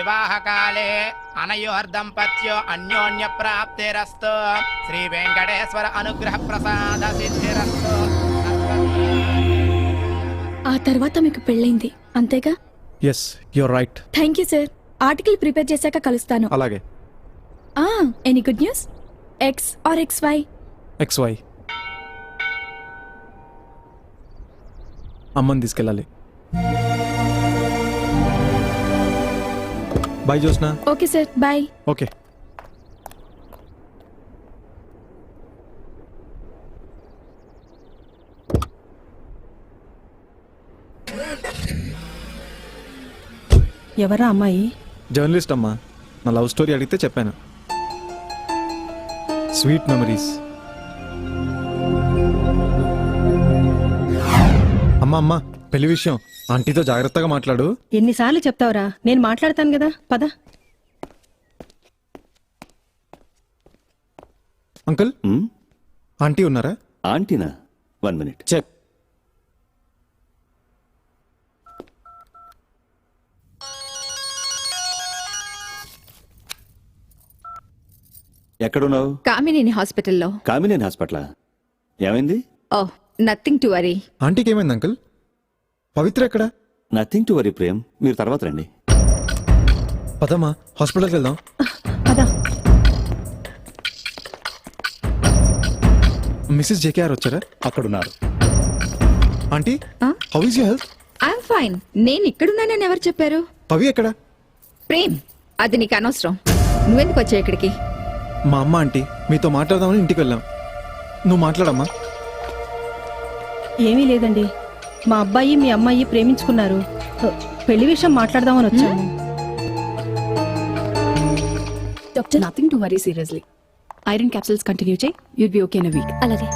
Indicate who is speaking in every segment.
Speaker 1: వివాహకాలే అనయోర్దంపత్యో అన్యోన్య ప్రాప్తిరస్తు శ్రీ వెంకటేశ్వర అనుగ్రహ ప్రసాద సిద్ధిరస్తు.
Speaker 2: ఆ తర్వాత మీకు పెళ్ళైంది అంతేగా?
Speaker 3: Yes you're right.
Speaker 2: Thank you sir. Article prepare చేశాక కలుస్తాను.
Speaker 3: అలాగే.
Speaker 2: Any good news? X or XY?
Speaker 3: XY. అమ్మని తీసుకెళ్ళాలి. Bye Josna.
Speaker 2: Okay sir, bye.
Speaker 3: Okay.
Speaker 4: ఎవరా అమ్మాయి?
Speaker 3: జర్నలిస్ట్ అమ్మా. నా లవ్ స్టోరీ అడిగితే చెప్పాను. Sweet memories. అమ్మా పెళ్లి విషయం ఆంటీతో జాగ్రత్తగా మాట్లాడు.
Speaker 4: ఎన్నిసార్లు చెప్తావురా? నేను మాట్లాడతాను కదా, పద.
Speaker 3: అంకుల్, ఆంటీ ఉన్నారా?
Speaker 5: ఆంటీనా? 1 minute.
Speaker 3: చెక్.
Speaker 5: ఎక్కడున్నావు?
Speaker 6: కామినేని హాస్పిటల్లో.
Speaker 5: కామినేని హాస్పిటల్. ఏమైంది?
Speaker 6: ఓ నథింగ్ టు వరీ.
Speaker 3: ఆంటీకి ఏమైంది అంకుల్? పవిత్ర ఎక్కడ?
Speaker 5: నథింగ్ టు వరీ ప్రేమ్, మీరు తర్వాత రండి.
Speaker 3: పదమ్మా హాస్పిటల్కి వెళ్దాం.
Speaker 4: పద.
Speaker 3: మిస్సెస్ జేకేఆర్ వచ్చారా?
Speaker 5: అక్కడున్నారు.
Speaker 3: Aunty, how is your health?
Speaker 6: I'm fine. నేను ఇక్కడున్నానని ఎవరు చెప్పారు?
Speaker 3: పవి ఎక్కడ?
Speaker 6: ప్రేమ్, అది నీకు అనవసరం. నువ్వెందుకు వచ్చావు ఇక్కడికి?
Speaker 3: మా అమ్మ ఆంటీ మీతో మాట్లాడదామని ఇంటికి వెళ్ళాం. నువ్వు మాట్లాడమ్మా.
Speaker 4: ఏమీ లేదండి, మా అబ్బాయి మీ అమ్మాయి ప్రేమించుకున్నారు. పెళ్లి విషయం మాట్లాడదామని వచ్చాము.
Speaker 7: Doctor, nothing to worry seriously. Iron capsules continue చేయి, you'll be okay in a week.
Speaker 2: అలాగే.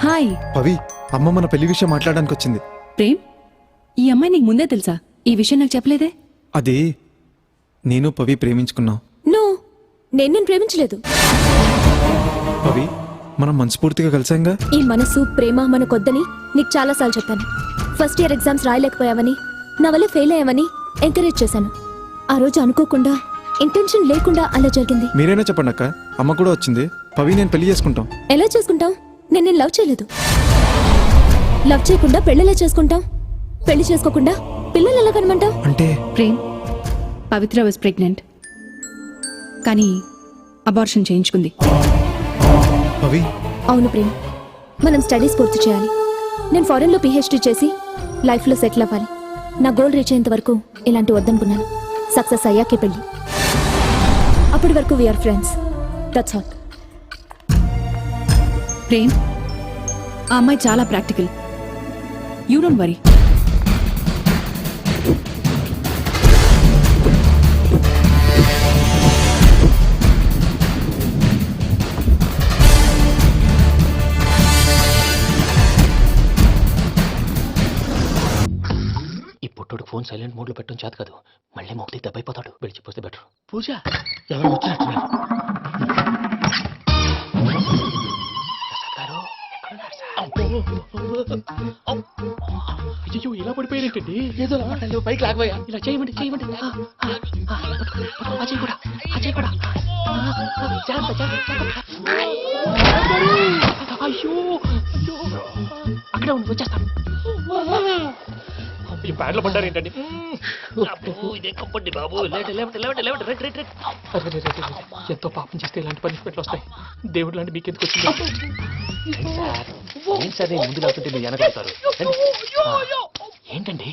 Speaker 7: హాయ్
Speaker 3: పవి, అమ్మ మన పెళ్లి విషయం మాట్లాడడానికి వచ్చింది.
Speaker 7: ప్రేమ్, ఈ అమ్మాయి నీకు ముందే తెలుసా? ఈ విషయం నాకు చెప్పలేదే.
Speaker 3: అది నేను పవి ప్రేమించుకున్నాం.
Speaker 2: నో, నేను ప్రేమించలేదు.
Speaker 3: పవి, మనం మనస్ఫూర్తిగా కలిసాంగా.
Speaker 2: ఈ మనసు ప్రేమ మనకొద్దని నీకు చాలాసార్లు చెప్పాను. ఫస్ట్ ఇయర్ ఎగ్జామ్స్ రాయలేకపోయావని, నా వల్ల ఫెయిల్ అయ్యావని ఎంకరేజ్ చేశాను. ఆ రోజు అనుకోకుండా, ఇంటెన్షన్ లేకుండా అలా జరిగింది.
Speaker 3: మీరైనా చెప్పండి అక్క. అమ్మ కూడా వచ్చింది. పవి నేను పెళ్లి చేసుకుంటాం.
Speaker 2: ఎలా చేసుకుంటాం? నేను లవ్ చేయలేదు. లవ్ చేయకుండా పెళ్ళెలా చేసుకుంటాం? పెళ్లి చేసుకోకుండా పిల్లలు ఎలా కనమంటావు?
Speaker 3: అంటే
Speaker 7: ప్రేమ్, పవిత్ర వాజ్ ప్రెగ్నెంట్, కానీ అబార్షన్ చేయించుకుంది.
Speaker 3: పవి.
Speaker 2: అవును ప్రేమ్, మనం స్టడీస్ పూర్తి చేయాలి. నేను ఫారెన్లో PhD చేసి లైఫ్లో సెటిల్ అవ్వాలి. నా గోల్ రీచ్ అయ్యేంత వరకు ఇలాంటి వద్దనుకున్నాను. సక్సెస్ అయ్యాకే పెళ్ళి. అప్పటి వరకు we are friends, that's all.
Speaker 7: Prem, ఆ అమ్మాయి చాలా practical. You don't worry.
Speaker 8: Phone silent mode లో పెట్టడం చేత కాదు. మళ్ళీ మొక్కటి దెబ్బైపోతాడు. విడిచిపోతే బెటర్. పూజ ఎవరు వచ్చినట్టున్నారు? అయ్యో ఇలా పడిపోయినట్టండి. ఏదో పైకి లాగబోయా. ఇలా చేయమండి చేయమండి. అజయ్ కూడా అజయ్ కూడా. అయ్యో అయ్యో అక్కడే ఉండి వచ్చేస్తాను. ఈ బ్యాడ్లో పడ్డారు ఏంటండి? ఇదే కప్పండి బాబు. ఎంతో పాపం చేస్తే ఇలాంటి పనిష్మెంట్లు వస్తాయి. దేవుడు లాంటి మీకెందుకు వచ్చింది? సార్ ముందు లేకుంటే మీరు వెనకాడతారు ఏంటండి?